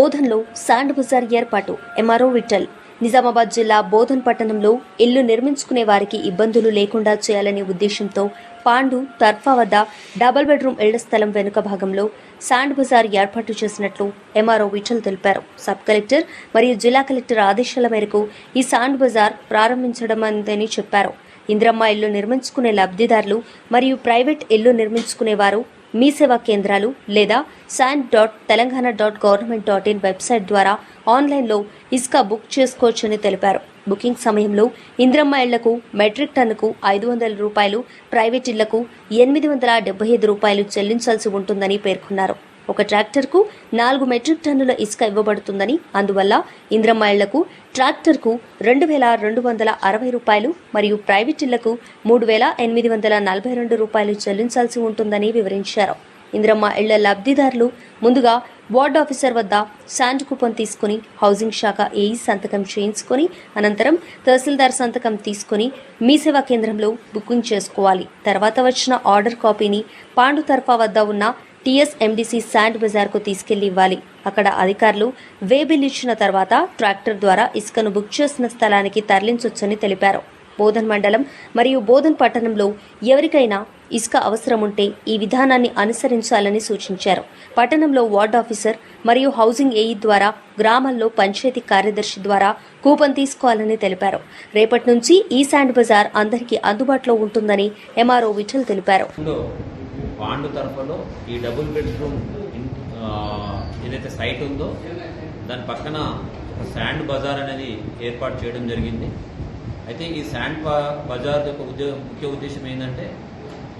బోధన్లో sand Bazar ఏర్పాటు. MRO Vithal. Nizamabad జిల్లా బోధన్ పట్టణంలో ఇల్లు నిర్మించుకునే వారికి ఇబ్బందులు లేకుండా చేయాలనే ఉద్దేశంతో పాండు తర్ఫా వద్ద డబుల్ బెడ్రూమ్ ఇళ్ల స్థలం వెనుక భాగంలో శాండ్ బజార్ ఏర్పాటు చేసినట్లు ఎంఆర్ఓ విఠల్ తెలిపారు. సబ్ కలెక్టర్ మరియు జిల్లా కలెక్టర్ ఆదేశాల మేరకు ఈ శాండ్ బజార్ ప్రారంభించడమైందని చెప్పారు. ఇందిరమ్మ ఇల్లు నిర్మించుకునే లబ్ధిదారులు మరియు ప్రైవేట్ ఇల్లు నిర్మించుకునేవారు మీ సేవా కేంద్రాలు లేదా sand.telangana.government.in వెబ్సైట్ ద్వారా ఆన్లైన్లో ఇసుక బుక్ చేసుకోవచ్చని తెలిపారు. బుకింగ్ సమయంలో ఇందిరమ్మ ఇళ్లకు మెట్రిక్ టన్నుకు 500 రూపాయలు, ప్రైవేట్ ఇళ్లకు 875 రూపాయలు చెల్లించాల్సి ఉంటుందని పేర్కొన్నారు. ఒక ట్రాక్టర్కు 4 మెట్రిక్ టన్నుల ఇసుక ఇవ్వబడుతుందని, అందువల్ల ఇందిరమ్మ ఇళ్లకు ట్రాక్టర్కు 2260 రూపాయలు మరియు ప్రైవేట్ ఇళ్లకు 3842 రూపాయలు చెల్లించాల్సి ఉంటుందని వివరించారు. ఇందిరమ్మ ఇళ్ల లబ్ధిదారులు ముందుగా వార్డ్ ఆఫీసర్ వద్ద శాండ్ కూపన్ తీసుకుని హౌసింగ్ శాఖ ఏఈ సంతకం చేయించుకొని అనంతరం తహసీల్దార్ సంతకం తీసుకుని మీ సేవా కేంద్రంలో బుకింగ్ చేసుకోవాలి. తర్వాత వచ్చిన ఆర్డర్ కాపీని పాండు తర్ఫా వద్ద ఉన్న టీఎస్ఎండిసి శాండ్ బజార్కు తీసుకెళ్లి ఇవ్వాలి. అక్కడ అధికారులు వే బిల్ ఇచ్చిన తర్వాత ట్రాక్టర్ ద్వారా ఇసుకను బుక్ చేసిన స్థలానికి తరలించొచ్చని తెలిపారు. బోధన్ మండలం మరియు బోధన్ పట్టణంలో ఎవరికైనా ఇసుక అవసరం ఉంటే ఈ విధానాన్ని అనుసరించాలని సూచించారు. పట్టణంలో వార్డ్ ఆఫీసర్ మరియు హౌసింగ్ ఏఈ ద్వారా, గ్రామాల్లో పంచాయతీ కార్యదర్శి ద్వారా కూపన్ తీసుకోవాలని తెలిపారు. రేపటి నుంచి ఈ శాండ్ బజార్ అందరికీ అందుబాటులో ఉంటుందని ఎంఆర్ఓ విఠల్ తెలిపారు. పాండు తరఫులో ఈ డబుల్ బెడ్రూమ్ ఏదైతే సైట్ ఉందో దాని పక్కన ఒక శాండ్ బజార్ అనేది ఏర్పాటు చేయడం జరిగింది. అయితే ఈ శాండ్ బజార్ యొక్క ముఖ్య ఉద్దేశం ఏంటంటే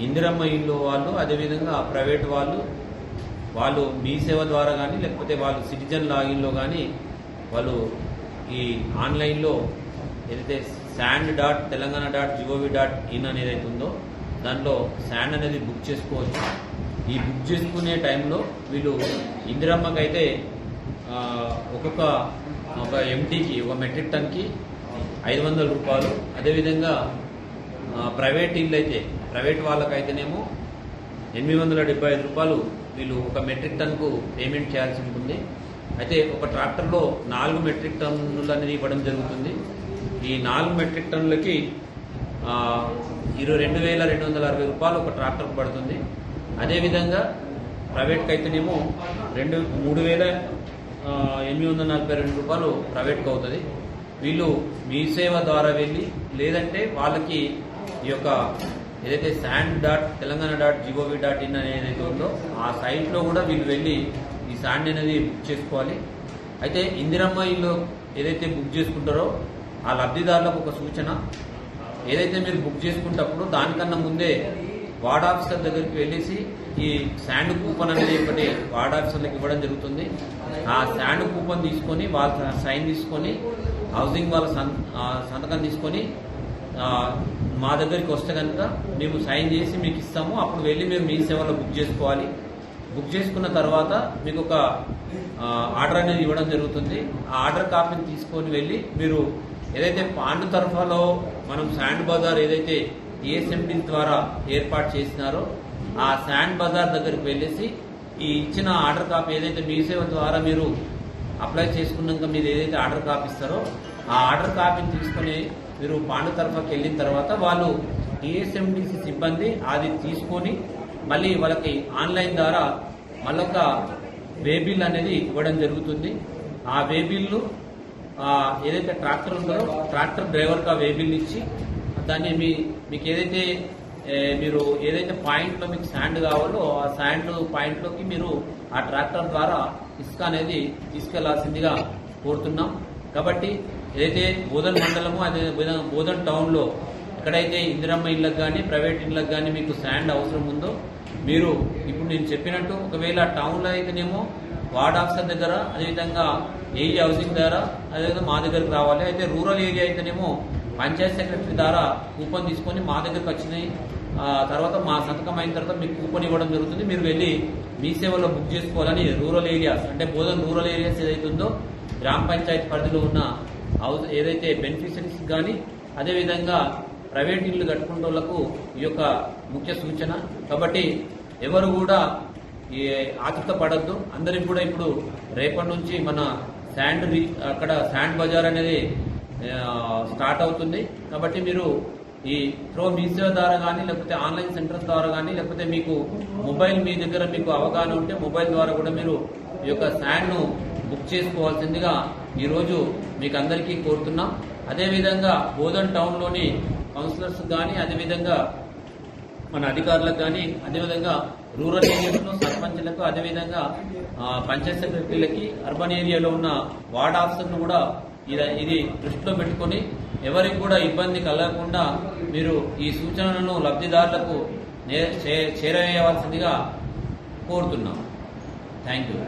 ఇందిరమ్మ ఇల్లు వాళ్ళు, అదేవిధంగా ప్రైవేట్ వాళ్ళు మీ సేవ ద్వారా కానీ లేకపోతే వాళ్ళు సిటిజన్ లాగిన్లో కానీ వాళ్ళు ఈ ఆన్లైన్లో ఏదైతే sand.telangana.gov.in అనేది అయితే ఉందో దాంట్లో శాండ్ అనేది బుక్ చేసుకోవచ్చు. ఈ బుక్ చేసుకునే టైంలో వీళ్ళు ఇందిరమ్మకైతే ఒక ఎంటీకి ఒక మెట్రిక్ టన్కి 500 రూపాయలు, అదేవిధంగా ప్రైవేట్ ఇల్లు అయితే ప్రైవేట్ వాళ్ళకైతేనేమో 875 రూపాయలు వీళ్ళు ఒక మెట్రిక్ టన్కు పేమెంట్ చేయాల్సి ఉంటుంది. అయితే ఒక ట్రాక్టర్లో 4 మెట్రిక్ టన్నులు అనేది ఇవ్వడం జరుగుతుంది. ఈ 4 మెట్రిక్ టన్నులకి 22,260 రూపాయలు ఒక ట్రాక్టర్కు పడుతుంది. అదేవిధంగా ప్రైవేట్కి అయితేనేమో 3,842 రూపాయలు ప్రైవేట్కి అవుతుంది. వీళ్ళు మీ సేవ ద్వారా వెళ్ళి లేదంటే వాళ్ళకి ఈ యొక్క ఏదైతే sand.telangana.gov.in అనేది ఉందో ఆ సైట్లో కూడా వీళ్ళు వెళ్ళి ఈ శాండ్ అనేది బుక్ చేసుకోవాలి. అయితే ఇందిరమ్మ ఇల్లు ఏదైతే బుక్ చేసుకుంటారో ఆ లబ్ధిదారులకు ఒక సూచన, ఏదైతే మీరు బుక్ చేసుకున్నప్పుడు దానికన్నా ముందే వార్డ్ ఆఫీసర్ దగ్గరికి వెళ్ళేసి ఈ శాండ్ కూపన్ అనేది ఒకటి వార్డ్ ఆఫీసర్లకు ఇవ్వడం జరుగుతుంది. ఆ శాండ్ కూపన్ తీసుకొని వాళ్ళ సైన్ తీసుకొని హౌసింగ్ వాళ్ళ సంతకం తీసుకొని మా దగ్గరికి వస్తే కనుక మేము సైన్ చేసి మీకు ఇస్తాము. అప్పుడు వెళ్ళి మీరు మీ సేవలో బుక్ చేసుకోవాలి. బుక్ చేసుకున్న తర్వాత మీకు ఒక ఆర్డర్ అనేది ఇవ్వడం జరుగుతుంది. ఆ ఆర్డర్ కాపీని తీసుకొని వెళ్ళి మీరు ఏదైతే పాండు తరఫాలో మనం శాండ్ బజార్ ఏదైతే టీఎస్ఎండి ద్వారా ఏర్పాటు చేసినారో ఆ శాండ్ బజార్ దగ్గరికి వెళ్ళేసి ఈ ఇచ్చిన ఆర్డర్ కాపీ ఏదైతే మీ సేవ ద్వారా మీరు అప్లై చేసుకున్నాక మీరు ఏదైతే ఆర్డర్ కాపీ ఇస్తారో ఆ ఆర్డర్ కాపీని తీసుకొని మీరు పాండు తరఫాకి వెళ్ళిన తర్వాత వాళ్ళు టీఎస్ఎండిసి సిబ్బంది అది తీసుకొని మళ్ళీ వాళ్ళకి ఆన్లైన్ ద్వారా మళ్ళొక వే బిల్ అనేది ఇవ్వడం జరుగుతుంది. ఆ వే బిల్లు ఏదైతే ట్రాక్టర్ ఉందో ట్రాక్టర్ డ్రైవర్కి ఆ వే బిల్ ఇచ్చి దాన్ని మీకు ఏదైతే మీరు ఏదైతే పాయింట్లో మీకు శాండ్ కావాలో ఆ శాండ్ పాయింట్లోకి మీరు ఆ ట్రాక్టర్ ద్వారా ఇసుక అనేది తీసుకెళ్లాల్సిందిగా కోరుతున్నాం. కాబట్టి ఏదైతే బోధన్ మండలము అదే బోధన్ టౌన్లో ఎక్కడైతే ఇందిరమ్మ ఇళ్ళకి కానీ ప్రైవేట్ ఇళ్ళకి కానీ మీకు శాండ్ అవసరం ఉందో మీరు ఇప్పుడు నేను చెప్పినట్టు ఒకవేళ టౌన్లో అయితేనేమో వార్డ్ ఆఫీసర్ దగ్గర, అదేవిధంగా ఏఈ హౌసింగ్ ద్వారా, అదేవిధంగా మా దగ్గరకు రావాలి. అయితే రూరల్ ఏరియా అయితేనేమో పంచాయత్ సెక్రటరీ ద్వారా కూపన్ తీసుకొని మా దగ్గరకు వచ్చినాయి తర్వాత మా సంతకం అయిన తర్వాత మీకు కూపన్ ఇవ్వడం జరుగుతుంది. మీరు వెళ్ళి మీ సేవలో బుక్ చేసుకోవాలని రూరల్ ఏరియాస్ అంటే బోధన్ రూరల్ ఏరియాస్ ఏదైతే ఉందో గ్రామ పంచాయతీ పరిధిలో ఉన్న ఏదైతే బెనిఫిషరీస్ కానీ అదేవిధంగా ప్రైవేట్ ఇల్లు కట్టుకునే వాళ్ళకు ఈ యొక్క ముఖ్య సూచన. కాబట్టి ఎవరు కూడా ఈ ఆతృత పడద్దు. అందరికి కూడా ఇప్పుడు రేపటి నుంచి మన అక్కడ శాండ్ బజార్ అనేది స్టార్ట్ అవుతుంది. కాబట్టి మీరు ఈ మీ సేవ ద్వారా కానీ లేకపోతే ఆన్లైన్ సెంటర్స్ ద్వారా కానీ లేకపోతే మీకు మొబైల్ మీ దగ్గర మీకు అవగాహన ఉంటే మొబైల్ ద్వారా కూడా మీరు ఈ యొక్క శాండ్ను బుక్ చేసుకోవాల్సిందిగా ఈరోజు మీకు అందరికీ కోరుతున్నాం. అదేవిధంగా బోధన్ టౌన్లోని కౌన్సిలర్స్ కానీ అదేవిధంగా మన అధికారులకు కానీ అదేవిధంగా రూరల్ ఏరియాస్లో సర్పంచ్లకు అదేవిధంగా పంచాయత్ సెక్రటరీలకి అర్బన్ ఏరియాలో ఉన్న వార్డ్ ఆఫీసర్ను కూడా ఇది దృష్టిలో పెట్టుకుని ఎవరికి కూడా ఇబ్బంది కలగకుండా మీరు ఈ సూచనలను లబ్ధిదారులకు చేరవేయవలసిందిగా కోరుతున్నాం. Thank you.